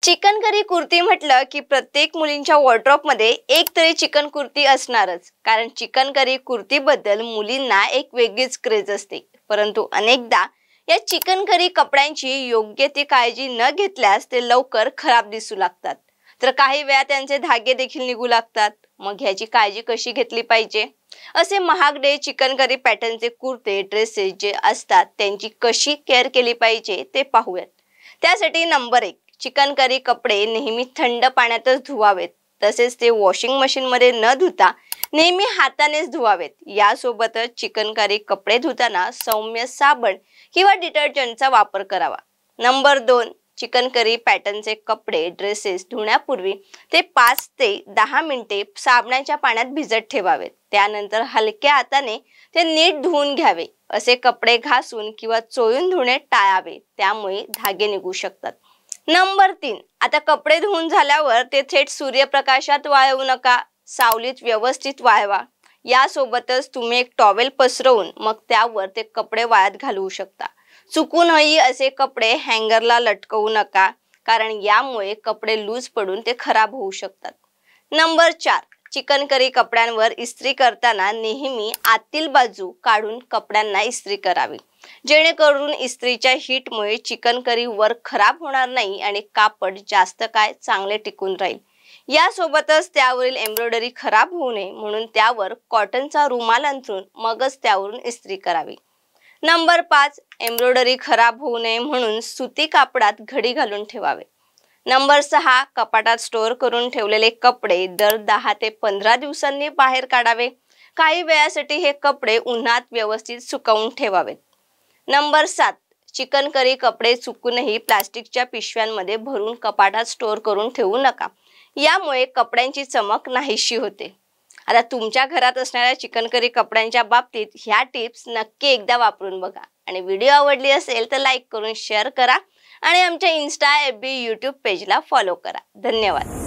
Chicken curry kurti म्हटलं की प्रत्येक मुलींच्या वॉर्डरोबमध्ये एक तरी चिकन कुर्ती असणारच, कारण चिकन करी कुर्तीबद्दल मुलींना एक वेगळीच क्रेज असते. परंतु अनेकदा या चिकन करी कपड्यांची योग्य ती काळजी न घेतल्यास ते लवकर खराब दिसू लागतात, तर काही वेळा त्यांचे धागे देखील निघू लागतात. मग ह्याची काळजी कशी घेतली पाहिजे? असे महागडे चिकन करी पॅटर्नचे कुर्ते ड्रेसेस जे असतात त्यांची कशी केअर केली पाहिजे ते पाहूयात. त्यासाठी नंबर 1, चिकन करी कपडे नेहमी थंड पाण्यातच धुवावेत. तसेच ते वॉशिंग मशीन मध्ये न धुता नेहमी हातानेच धुवावेत. यासोबतच चिकन करी कपडे धुताना सौम्य साबण किंवा डिटर्जंटचा वापर करावा. नंबर 2, चिकन करी पॅटर्नचे कपडे ड्रेसेस धुण्यापूर्वी ते 5 ते 10 मिनिटे साबणाच्या पाण्यात भिजत ठेवावेत. त्यानंतर हलक्या हाताने ते नीट धुवून घ्यावे. असे कपडे घासून किंवा चोळून धुणे टाळावे, त्यामुळे धागे निघू शकतात. नंबर 3, आता कपडे धुवून झाल्यावर ते थेट सूर्यप्रकाशात वाळवू नका. सावलीत व्यवस्थित वाळवा. यासोबतच तुम्ही एक टॉवेल पसरवून मग त्यावर ते कपडे वाळत घालवू शकता. चुकूनही असे कपडे हँगरला लटकवू नका, कारण यामुळे कपडे लूज पडून ते खराब होऊ शकतात. नंबर 4, चिकन करी कपड्यांवर इस्त्री करताना नेहमी आतील बाजू काढून कपड्यांना इस्त्री करावी, जेणेकरून इस्त्रीच्या हीटमुळे चिकन करी वर्क खराब होणार नाही आणि कापड जास्त काळ चांगले टिकून राहील. यासोबतच त्यावरील एम्ब्रॉयडरी खराब होऊ नये म्हणून त्यावर कॉटनचा रुमाल अंथरून मगच त्यावरून इस्त्री करावी. नंबर 5, एम्ब्रॉयडरी खराब होऊ नये म्हणून सुती कापडात घडी घालून ठेवावे. नंबर 6, कपाटात स्टोअर करून ठेवलेले कपडे दर 10 ते 15 दिवसांनी बाहेर काढावे. काही वेळासाठी हे कपडे उन्हात व्यवस्थित सुकवून ठेवावेत. नंबर 7, चिकन करी कपडे चुकूनही प्लास्टिकच्या पिशव्यांमध्ये भरून कपाटात स्टोअर करून ठेवू नका. यामुळे कपड्यांची चमक नाहीशी होते. आता तुमच्या घरात असणाऱ्या चिकन करी कपड्यांच्या बाबतीत ह्या टिप्स नक्की एकदा वापरून बघा आणि व्हिडिओ आवडली असेल तर लाईक करून शेअर करा आणि आमच्या इन्स्टा, FB, YouTube पेजला फॉलो करा. धन्यवाद.